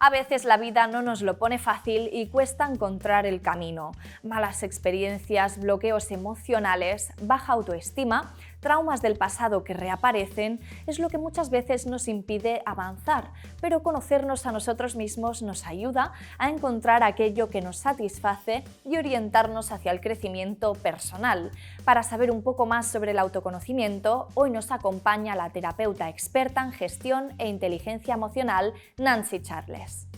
A veces la vida no nos lo pone fácil y cuesta encontrar el camino. Malas experiencias, bloqueos emocionales, baja autoestima, traumas del pasado que reaparecen es lo que muchas veces nos impide avanzar, pero conocernos a nosotros mismos nos ayuda a encontrar aquello que nos satisface y orientarnos hacia el crecimiento personal. Para saber un poco más sobre el autoconocimiento, hoy nos acompaña la terapeuta experta en gestión e inteligencia emocional, Nancy Charles.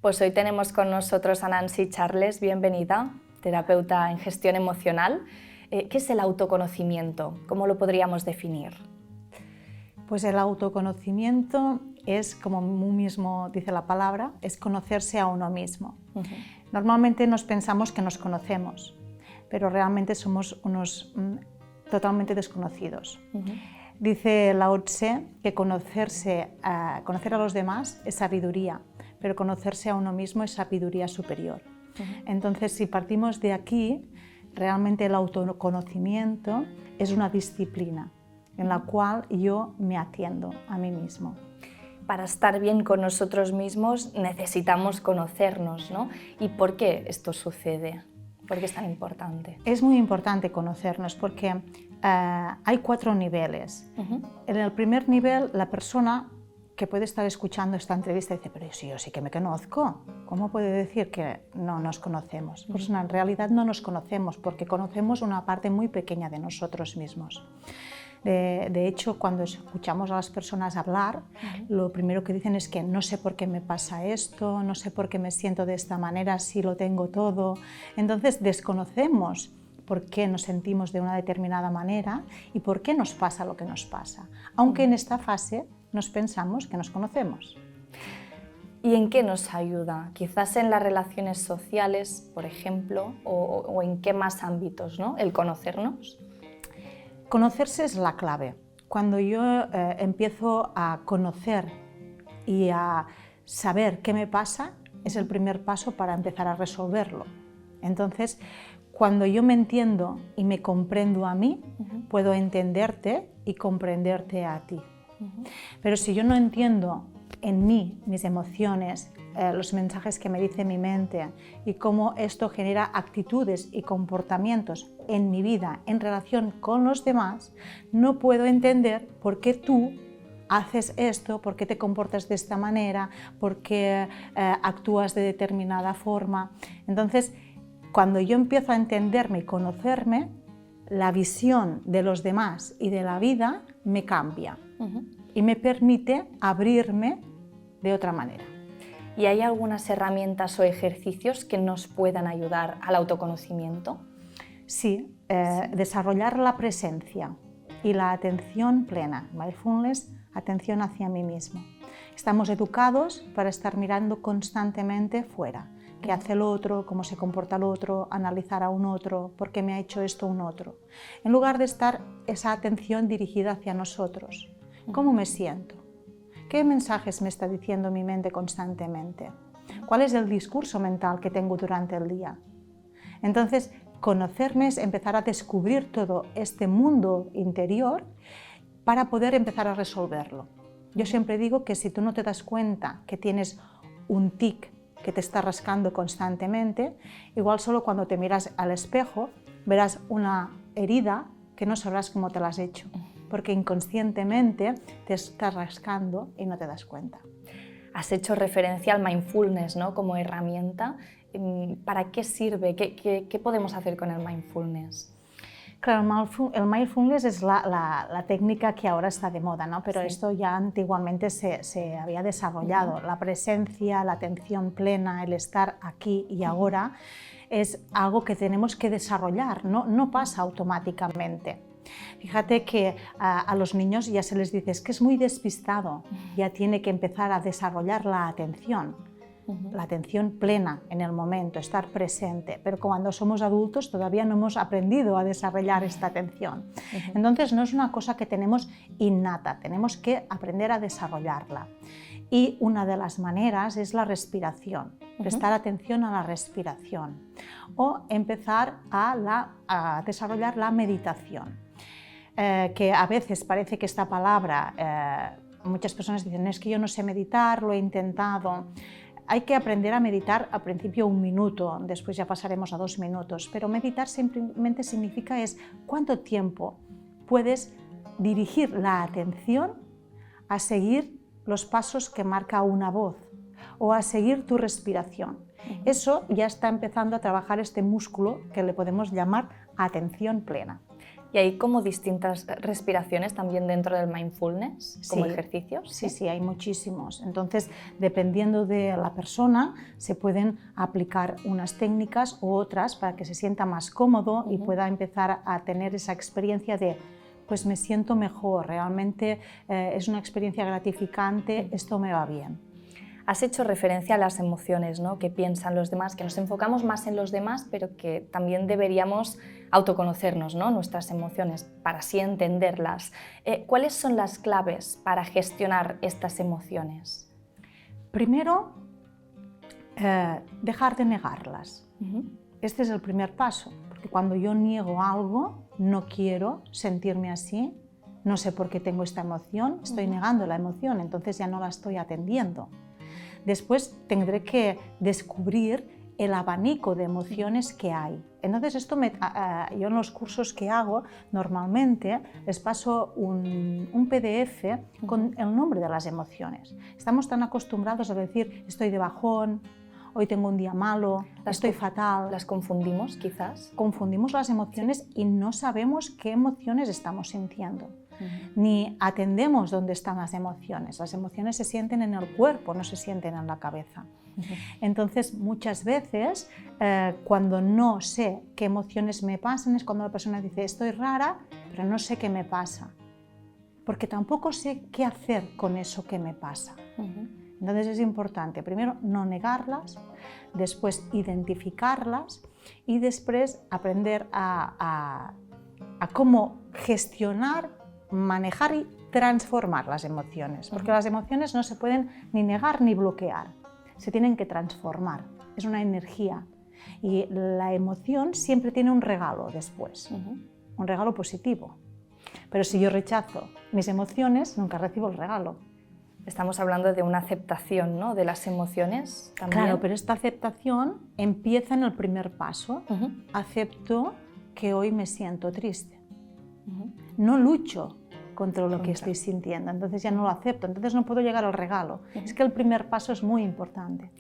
Pues hoy tenemos con nosotros a Nancy Charles, bienvenida, terapeuta en gestión emocional. ¿Qué es el autoconocimiento? ¿Cómo lo podríamos definir? Pues el autoconocimiento es, como mismo dice la palabra, es conocerse a uno mismo. Normalmente nos pensamos que nos conocemos, pero realmente somos unos totalmente desconocidos. Dice Lao Tse que conocer a los demás es sabiduría, pero conocerse a uno mismo es sabiduría superior. Entonces, si partimos de aquí, realmente el autoconocimiento es una disciplina en la cual yo me atiendo a mí mismo. Para estar bien con nosotros mismos necesitamos conocernos, ¿no? ¿Y por qué esto sucede? ¿Por qué es tan importante? Es muy importante conocernos porque hay 4 niveles. En el primer nivel, la persona que puede estar escuchando esta entrevista dice, pero si yo sí que me conozco, ¿cómo puede decir que no nos conocemos? Pues en realidad no nos conocemos porque conocemos una parte muy pequeña de nosotros mismos. De hecho, cuando escuchamos a las personas hablar, lo primero que dicen es que no sé por qué me pasa esto, no sé por qué me siento de esta manera, si lo tengo todo. Entonces desconocemos por qué nos sentimos de una determinada manera y por qué nos pasa lo que nos pasa, aunque en esta fase nos pensamos que nos conocemos. ¿Y en qué nos ayuda? Quizás en las relaciones sociales, por ejemplo, o en qué más ámbitos, ¿no? El conocernos. Conocerse es la clave. Cuando yo empiezo a conocer y a saber qué me pasa, es el primer paso para empezar a resolverlo. Entonces, cuando yo me entiendo y me comprendo a mí, puedo entenderte y comprenderte a ti. Pero si yo no entiendo en mí mis emociones, los mensajes que me dice mi mente y cómo esto genera actitudes y comportamientos en mi vida en relación con los demás, no puedo entender por qué tú haces esto, por qué te comportas de esta manera, por qué actúas de determinada forma. Entonces, cuando yo empiezo a entenderme y conocerme, la visión de los demás y de la vida me cambia y me permite abrirme de otra manera. ¿Y hay algunas herramientas o ejercicios que nos puedan ayudar al autoconocimiento? Sí, desarrollar la presencia y la atención plena, mindfulness, atención hacia mí mismo. Estamos educados para estar mirando constantemente fuera. ¿Qué hace el otro? ¿Cómo se comporta el otro? Analizar a un otro. ¿Por qué me ha hecho esto un otro? En lugar de estar esa atención dirigida hacia nosotros. ¿Cómo me siento? ¿Qué mensajes me está diciendo mi mente constantemente? ¿Cuál es el discurso mental que tengo durante el día? Entonces, conocerme es empezar a descubrir todo este mundo interior para poder empezar a resolverlo. Yo siempre digo que si tú no te das cuenta que tienes un tic que te está rascando constantemente, igual solo cuando te miras al espejo verás una herida que no sabrás cómo te la has hecho, porque inconscientemente te estás rascando y no te das cuenta. Has hecho referencia al mindfulness, ¿no? Como herramienta. ¿Para qué sirve? ¿Qué podemos hacer con el mindfulness? Claro, el mindfulness es la técnica que ahora está de moda, ¿no? Pero esto ya antiguamente se había desarrollado. La presencia, la atención plena, el estar aquí y ahora es algo que tenemos que desarrollar, no pasa automáticamente. Fíjate que a los niños ya se les dice que es muy despistado, ya tiene que empezar a desarrollar la atención plena en el momento, estar presente, pero cuando somos adultos todavía no hemos aprendido a desarrollar esta atención. Entonces no es una cosa que tenemos innata, tenemos que aprender a desarrollarla. Y una de las maneras es la respiración, prestar atención a la respiración o empezar a desarrollar la meditación, que a veces parece que esta palabra, muchas personas dicen, es que yo no sé meditar, lo he intentado. Hay que aprender a meditar al principio 1 minuto, después ya pasaremos a 2 minutos, pero meditar simplemente significa cuánto tiempo puedes dirigir la atención a seguir los pasos que marca una voz o a seguir tu respiración. Eso ya está empezando a trabajar este músculo que le podemos llamar atención plena. ¿Y hay como distintas respiraciones también dentro del mindfulness, como ejercicios? Sí, hay muchísimos. Entonces, dependiendo de la persona, se pueden aplicar unas técnicas u otras para que se sienta más cómodo y pueda empezar a tener esa experiencia de pues me siento mejor, realmente es una experiencia gratificante, esto me va bien. Has hecho referencia a las emociones, ¿no? Que piensan los demás, que nos enfocamos más en los demás, pero que también deberíamos autoconocernos, ¿no? Nuestras emociones, para así entenderlas. ¿Cuáles son las claves para gestionar estas emociones? Primero, dejar de negarlas. Este es el primer paso, porque cuando yo niego algo, no quiero sentirme así, no sé por qué tengo esta emoción, estoy negando la emoción, entonces ya no la estoy atendiendo. Después tendré que descubrir el abanico de emociones que hay. Entonces esto yo en los cursos que hago normalmente les paso un PDF con el nombre de las emociones. Estamos tan acostumbrados a decir estoy de bajón, hoy tengo un día malo, estoy fatal. ¿Las confundimos quizás? Confundimos las emociones y no sabemos qué emociones estamos sintiendo. Ni atendemos dónde están las emociones. Las emociones se sienten en el cuerpo, no se sienten en la cabeza. Entonces, muchas veces, cuando no sé qué emociones me pasan, es cuando la persona dice, estoy rara, pero no sé qué me pasa. Porque tampoco sé qué hacer con eso que me pasa. Entonces es importante, primero, no negarlas, después identificarlas y después aprender a cómo gestionar, manejar y transformar las emociones. Porque las emociones no se pueden ni negar ni bloquear, se tienen que transformar. Es una energía y la emoción siempre tiene un regalo después, un regalo positivo. Pero si yo rechazo mis emociones, nunca recibo el regalo. Estamos hablando de una aceptación, ¿no?, de las emociones también. Claro, pero esta aceptación empieza en el primer paso. Acepto que hoy me siento triste. No lucho contra lo que estoy sintiendo, entonces ya no lo acepto, entonces no puedo llegar al regalo. Es que el primer paso es muy importante.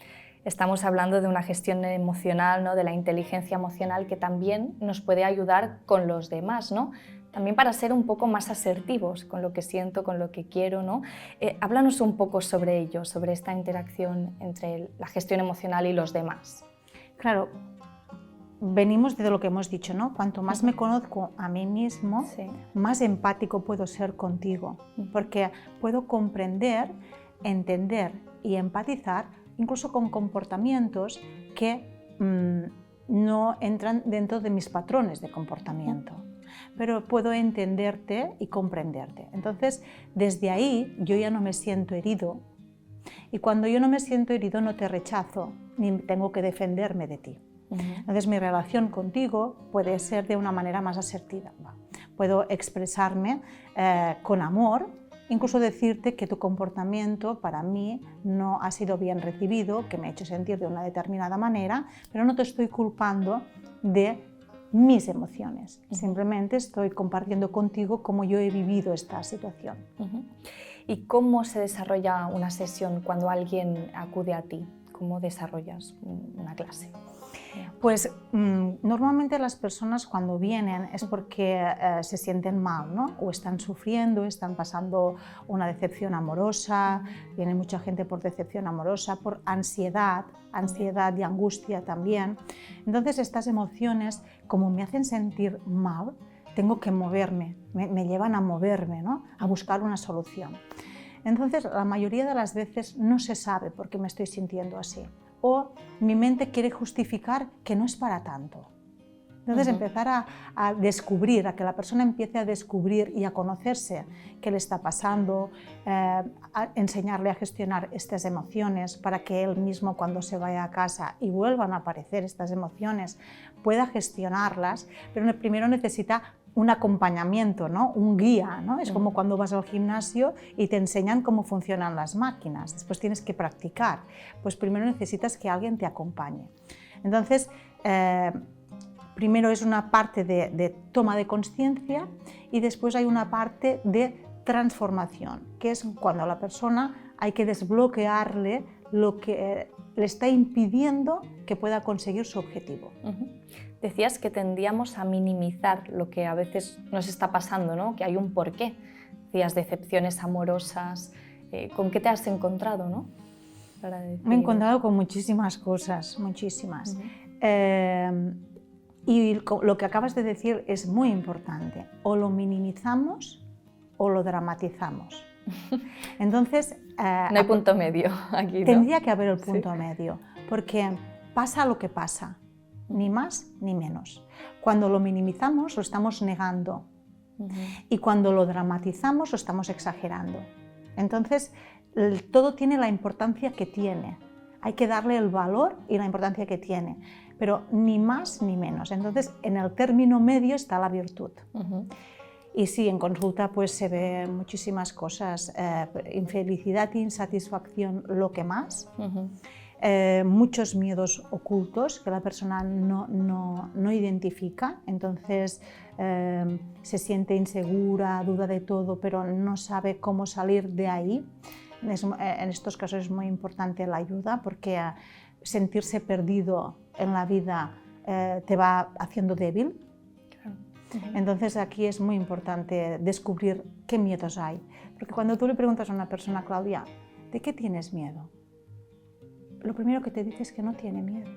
Estamos hablando de una gestión emocional, ¿no?, de la inteligencia emocional que también nos puede ayudar con los demás, ¿no? También para ser un poco más asertivos con lo que siento, con lo que quiero, ¿no? Háblanos un poco sobre ello, sobre esta interacción entre la gestión emocional y los demás. Claro, venimos de lo que hemos dicho, ¿no? Cuanto más me conozco a mí mismo, más empático puedo ser contigo, porque puedo comprender, entender y empatizar incluso con comportamientos que no entran dentro de mis patrones de comportamiento. Pero puedo entenderte y comprenderte. Entonces, desde ahí yo ya no me siento herido y cuando yo no me siento herido no te rechazo ni tengo que defenderme de ti. Entonces, mi relación contigo puede ser de una manera más asertiva. Puedo expresarme con amor, incluso decirte que tu comportamiento para mí no ha sido bien recibido, que me ha hecho sentir de una determinada manera, pero no te estoy culpando de mis emociones, simplemente estoy compartiendo contigo cómo yo he vivido esta situación. ¿Y cómo se desarrolla una sesión cuando alguien acude a ti? ¿Cómo desarrollas una clase? Pues normalmente las personas cuando vienen es porque se sienten mal, ¿no? O están sufriendo, están pasando una decepción amorosa, viene mucha gente por decepción amorosa, por ansiedad y angustia también. Entonces estas emociones, como me hacen sentir mal, tengo que moverme, me llevan a moverme, ¿no? A buscar una solución. Entonces la mayoría de las veces no se sabe por qué me estoy sintiendo así. O mi mente quiere justificar que no es para tanto. Entonces empezar a descubrir, a que la persona empiece a descubrir y a conocerse qué le está pasando, a enseñarle a gestionar estas emociones para que él mismo cuando se vaya a casa y vuelvan a aparecer estas emociones pueda gestionarlas, pero primero necesita un acompañamiento, ¿no? Un guía, ¿no? Es como cuando vas al gimnasio y te enseñan cómo funcionan las máquinas, después tienes que practicar, pues primero necesitas que alguien te acompañe. Entonces, primero es una parte de toma de conciencia y después hay una parte de transformación, que es cuando a la persona hay que desbloquearle lo que le está impidiendo que pueda conseguir su objetivo. Decías que tendíamos a minimizar lo que a veces nos está pasando, ¿no? Que hay un porqué. Decías decepciones amorosas. ¿Con qué te has encontrado, no? Para decir... Me he encontrado con muchísimas cosas, muchísimas. Y lo que acabas de decir es muy importante. O lo minimizamos o lo dramatizamos. Entonces, no hay punto medio aquí, ¿no? Tendría que haber el punto medio, porque pasa lo que pasa, ni más ni menos. Cuando lo minimizamos lo estamos negando y cuando lo dramatizamos lo estamos exagerando. Entonces, todo tiene la importancia que tiene. Hay que darle el valor y la importancia que tiene, pero ni más ni menos. Entonces, en el término medio está la virtud. Y sí, en consulta pues se ven muchísimas cosas, infelicidad e insatisfacción lo que más, muchos miedos ocultos que la persona no identifica, entonces se siente insegura, duda de todo, pero no sabe cómo salir de ahí. En estos casos es muy importante la ayuda porque sentirse perdido en la vida te va haciendo débil. Entonces aquí es muy importante descubrir qué miedos hay, porque cuando tú le preguntas a una persona, Claudia, ¿de qué tienes miedo? Lo primero que te dice es que no tiene miedo.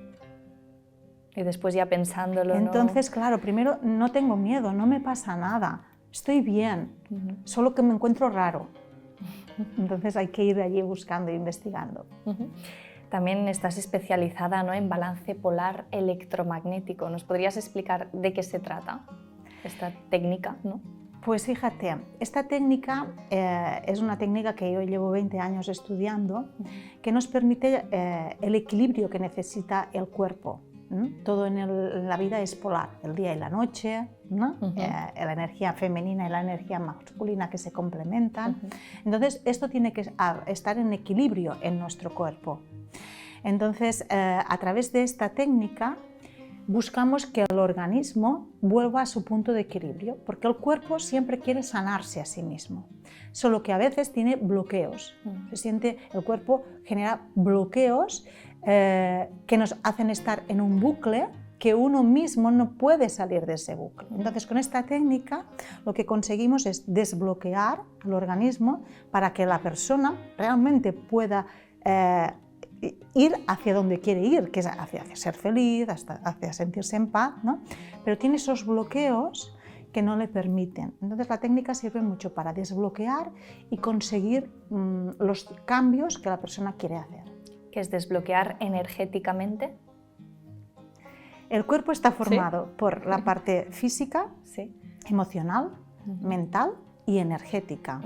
Y después ya pensándolo, entonces, claro, primero no tengo miedo, no me pasa nada, estoy bien, solo que me encuentro raro. Entonces hay que ir allí buscando e investigando. También estás especializada, ¿no?, en balance polar electromagnético. ¿Nos podrías explicar de qué se trata esta técnica, ¿no? Pues fíjate, esta técnica es una técnica que yo llevo 20 años estudiando, que nos permite el equilibrio que necesita el cuerpo. Todo en la vida es polar, el día y la noche, ¿no? La energía femenina y la energía masculina que se complementan. Entonces, esto tiene que estar en equilibrio en nuestro cuerpo. Entonces, a través de esta técnica, buscamos que el organismo vuelva a su punto de equilibrio, porque el cuerpo siempre quiere sanarse a sí mismo, solo que a veces tiene bloqueos. El cuerpo genera bloqueos que nos hacen estar en un bucle que uno mismo no puede salir de ese bucle. Entonces, con esta técnica lo que conseguimos es desbloquear al organismo para que la persona realmente pueda ir hacia donde quiere ir, que es hacia ser feliz, hacia sentirse en paz, ¿no? Pero tiene esos bloqueos que no le permiten. Entonces la técnica sirve mucho para desbloquear y conseguir los cambios que la persona quiere hacer. ¿Qué es desbloquear energéticamente? El cuerpo está formado por la parte física, emocional, mental y energética.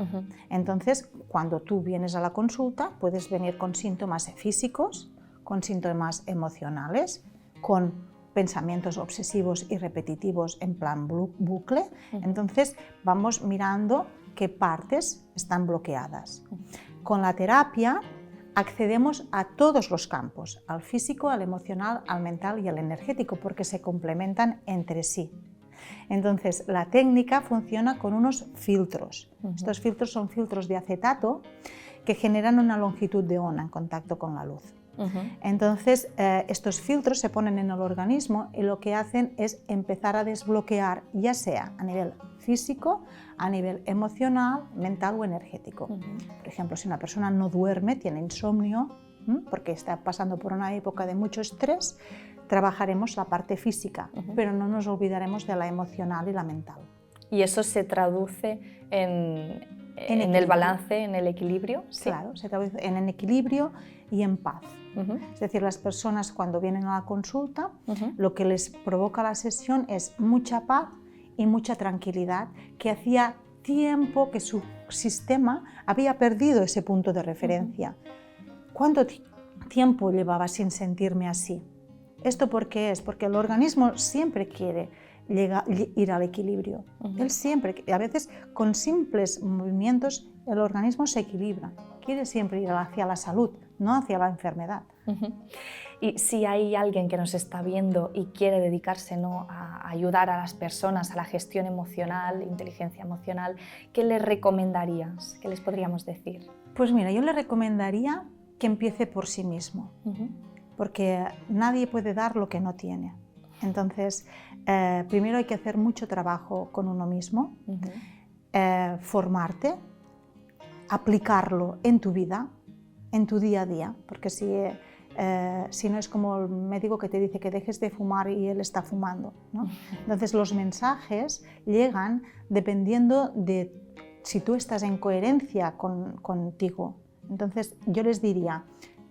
Entonces, cuando tú vienes a la consulta, puedes venir con síntomas físicos, con síntomas emocionales, con pensamientos obsesivos y repetitivos en plan bucle. Entonces, vamos mirando qué partes están bloqueadas. Con la terapia accedemos a todos los campos, al físico, al emocional, al mental y al energético, porque se complementan entre sí. Entonces, la técnica funciona con unos filtros. Estos filtros son filtros de acetato que generan una longitud de onda en contacto con la luz. Entonces, estos filtros se ponen en el organismo y lo que hacen es empezar a desbloquear, ya sea a nivel físico, a nivel emocional, mental o energético. Por ejemplo, si una persona no duerme, tiene insomnio, porque está pasando por una época de mucho estrés, trabajaremos la parte física, pero no nos olvidaremos de la emocional y la mental. ¿Y eso se traduce en en el balance, en el equilibrio. ¿Sí? Claro, se traduce en el equilibrio y en paz. Es decir, las personas cuando vienen a la consulta, lo que les provoca la sesión es mucha paz y mucha tranquilidad, que hacía tiempo que su sistema había perdido ese punto de referencia. ¿Cuánto tiempo llevaba sin sentirme así? ¿Esto por qué es? Porque el organismo siempre quiere ir al equilibrio. Él siempre, a veces con simples movimientos, el organismo se equilibra. Quiere siempre ir hacia la salud, no hacia la enfermedad. Y si hay alguien que nos está viendo y quiere dedicarse, ¿no?, a ayudar a las personas, a la gestión emocional, inteligencia emocional, ¿qué les recomendarías? ¿Qué les podríamos decir? Pues mira, yo le recomendaría que empiece por sí mismo, porque nadie puede dar lo que no tiene. Entonces, primero hay que hacer mucho trabajo con uno mismo, formarte, aplicarlo en tu vida, en tu día a día, porque si no es como el médico que te dice que dejes de fumar y él está fumando, ¿no? Entonces los mensajes llegan dependiendo de si tú estás en coherencia contigo. Entonces yo les diría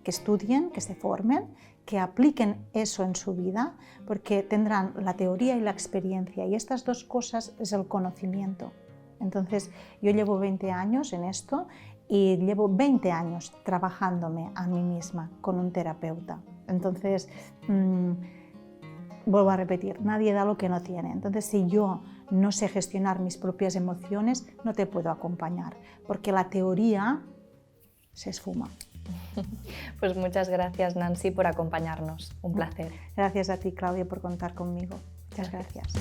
que estudien, que se formen, que apliquen eso en su vida, porque tendrán la teoría y la experiencia, y estas dos cosas es el conocimiento. Entonces yo llevo 20 años en esto y llevo 20 años trabajándome a mí misma con un terapeuta. Entonces, vuelvo a repetir, nadie da lo que no tiene. Entonces, si yo no sé gestionar mis propias emociones, no te puedo acompañar, porque la teoría se esfuma. Pues muchas gracias, Nancy, por acompañarnos. Un placer. Gracias a ti, Claudia, por contar conmigo. Muchas gracias.